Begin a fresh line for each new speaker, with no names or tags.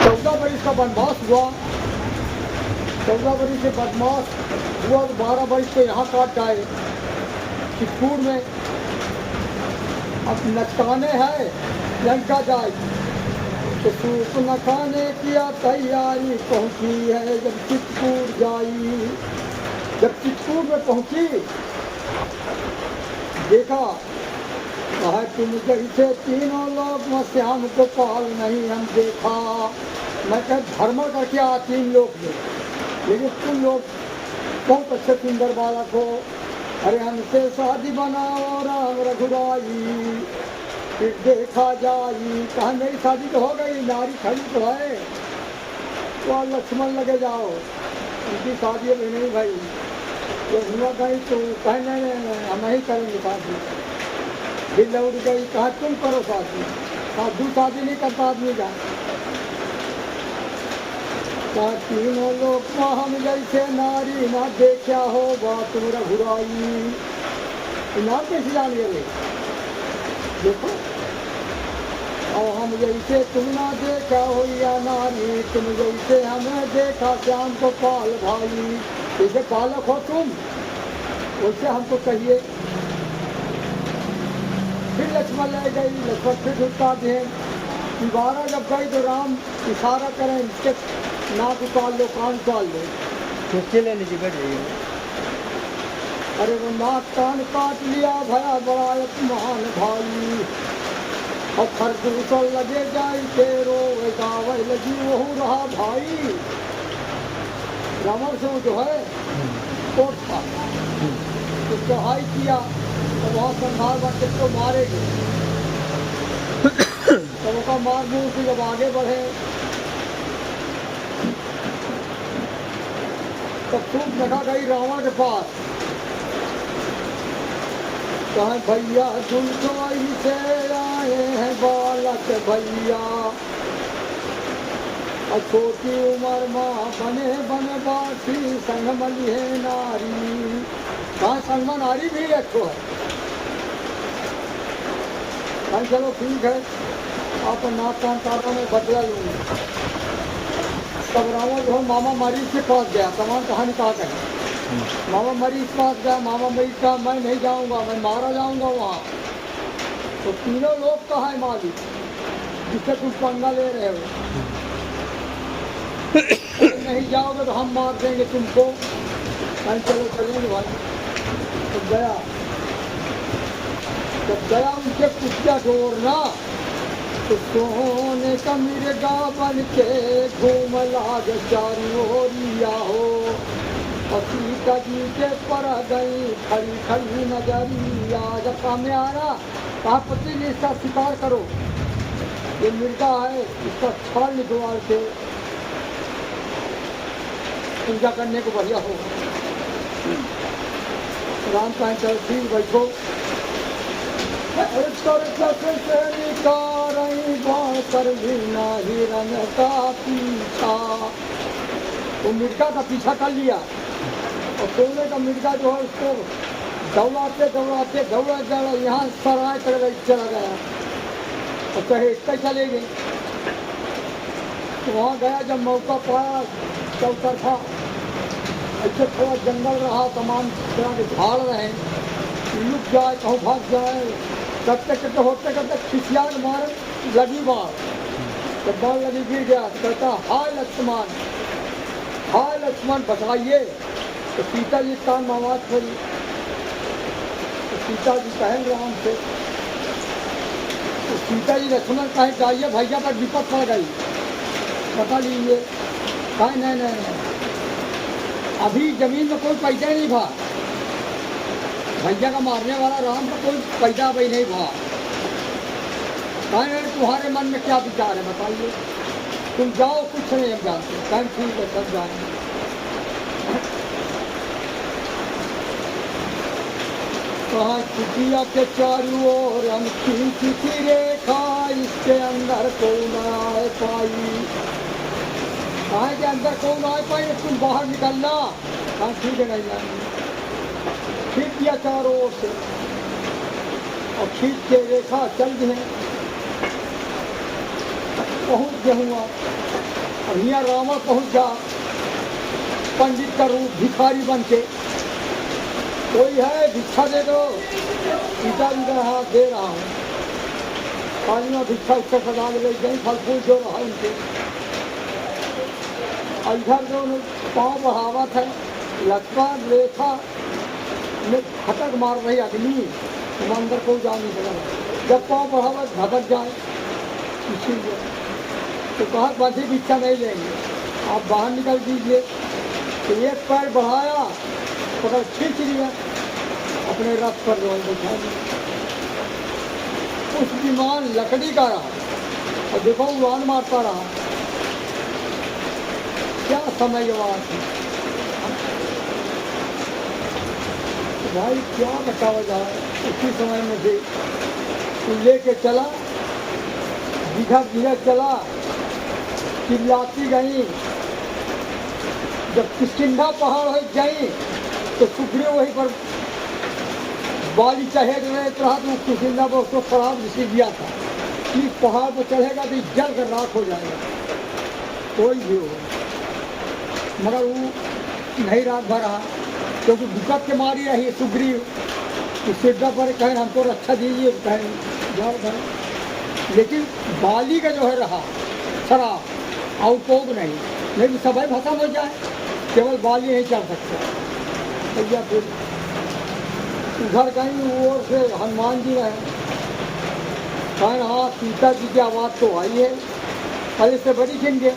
14 बरस का वनवास हुआ, 14 बरस से वनवास हुआ तो 12 बरस तो यहाँ काट जाए चित्रकूट में। अब नचकाने हैं लंका जाए तो सूप न खाने किया तैयारी, पहुँची है जब चित्रकूट जाई। जब चित्रकूट में पहुँची देखा कहा तुम जैसे तीनों लोग में श्याम गोपाल नहीं हम देखा। मैं कह भ्रमण करके आ 3 लोग में, लेकिन तुम लोग बहुत अच्छे सुंदर बालक हो। अरे हमसे शादी बनाओ राम रघुराई, फिर देखा जाई। कहा मेरी शादी तो हो गई, नारी खड़ी तो है, तो लक्ष्मण लगे जाओ, उनकी शादी अभी नहीं भाई। जब हुआ गई तो कहे नहीं हम नहीं करेंगे शादी। फिर लौट गई, कहा तुम करो शादी। साधु शादी नहीं करता आदमी का। कहा तीनों लोग हम जैसे नारी ना देखा हो बात रघुराई। नाम कैसे जान गए देखो, और हम जैसे तुम ना देखा हो या नारी, तुम जैसे हमें देखा श्याम को पाल भाई। जैसे बालक हो तुम वैसे हमको कहिए। फिर लक्ष्मण ले गई, लक्ष्मण फिर उतार दिए। दोबारा जब गई तो राम इशारा करें इसके नाक उतार लो, कान उतार लो,
कुर्सी ले लीजिए, बैठ जाइए।
अरे वो नाक कान काट लिया, भया बड़ा अपमान भाई। और खरदूसर लगे जाई तेरो गावे लगी वो रहा भाई। रावण से जो है कोट था, तो चढ़ाई किया तो वहाँ संहार बच्चे को मारेंगे। तो उसका मार मुँह से जब आगे बढ़े तब खूब जगह गई रावण के पास। कहा भैया तुम तो से आए हैं बालक भैया, और छोटी उम्र माँ बने बनवासी, संग मली है नारी। कहाँ संग में नारी भी अच्छो है। कहा चलो ठीक है, आप नाक कान तारों में बदला लूँगी। तब रावण जो है मामा मरीज के पास गया, तमाम कहानी कहा कहें। मामा मरीज पास गया, मामा मरीज कहा मैं नहीं जाऊँगा, मैं मारा जाऊँगा वहाँ। तो तीनों लोग कहा है मालिक जिससे तुम पंगा ले रहे हो, नहीं जाओगे तो हम मार देंगे तुमको। कहीं चलो चलेंगे भाई। तो गया, जब गया उनके कुत्ता जोड़ना तो सोने का मिर्गा बन के घूम लाग चारों ओरिया हो। और सीता जी के पर गई खड़ी खड़ी नजरिया। जब सामने आ रहा कहा पति जी इसका शिकार करो, ये मिर्गा है, इसका छाल निकलवा के पूजा करने को बढ़िया हो। राम कहें चलो ठीक बैठो। हिरण का पीछा, वो मिर्गा का पीछा कर लिया और सोने का मिर्गा जो है उसको दौड़ाते दौड़ाते दौड़ा यहाँ सराय कर चला गया और कहे इसका चले गए। तो वहाँ गया, जब मौका पाया चौतरफा ऐसे थोड़ा जंगल रहा, तमाम तरह के झाड़ रहे, लुक जाए कहूँ भाग जाए, करते करते होते करते खिसियार मार लगी बार। जब बाल लगी गिर गया तो कहता हाय लक्ष्मण बताइए। तो सीता जी कान आवाज पड़ी, तो सीता जी कहें राम से, तो सीता जी लक्ष्मण कहें जाइए भैया पर विपद पड़ गई, बता लीजिए। कहें नहीं, अभी जमीन में कोई पैदा नहीं भा, भैया का मारने वाला राम का कोई पैदा भाई नहीं भा। कहें तुम्हारे मन में क्या विचार है बताइए, तुम जाओ, कुछ नहीं हम जानते। कहें ठीक है सब जाएंगे। कहाँ चुटिया के चारों ओर हम खींची रेखा, इसके अंदर कौन आए पाई। कहाँ के अंदर कौन आए पाई, तुम बाहर निकलना। कहाँ ठीक है नहीं जाएंगे। खींच दिया चारों ओर से और खींच के रेखा चल गए, पहुँच गए हुआ अब यहाँ रावण पहुँच जा पंडित का रूप भिखारी बन के, कोई है भिक्षा दे दो, सीता जी का हाथ दे रहा हूँ, पानी में भिक्षा उसका सजा ले गई, फल फूल जो रहा उनके। इधर जो पाँव बढ़ावत है, लक्ष्मण रेखा में खटक मार रही अग्नि, मंदिर को जा नहीं सका, जब पाँव बढ़ावत धधक जाए इसीलिए तो कहा बंधी भिक्षा नहीं लेंगे, आप बाहर निकल दीजिए। तो एक पैर बढ़ाया, पकड़ खींच लिया, अपने रथ पर जो बैठा दिया। उस विमान लकड़ी का रहा और देखो उड़ान मारता रहा, क्या समय बात है भाई, क्या बतावा जाए। उसी समय में से तू लेके चला, दीघा दीघा चला, चिल्लाती गई। जब किष्किंधा पहाड़ हो गई तो सुग्रीव वहीं पर बाली चढ़े रहे रहा, तो किष्किंधा पर उसको शराब घुसी दिया था कि पहाड़ पर चढ़ेगा तो जल कर राख हो जाएगा, कोई भी हो। मगर वो नहीं रात भर रहा, क्योंकि दिक्कत के मारी रही सुग्रीव, सिद्धा पर कहें हमको रक्षा दीजिए, कहें जाओ भाई। लेकिन बाली का जो है रहा शराब, और कोग नहीं तो सभी भस्म हो जाए, केवल बाली नहीं चल सकता। भैया फिर उधर कहीं ओर से हनुमान जी रहे, कहें हाँ सीता जी की आवाज़ तो आई है, पहले से बड़ी खिन गए।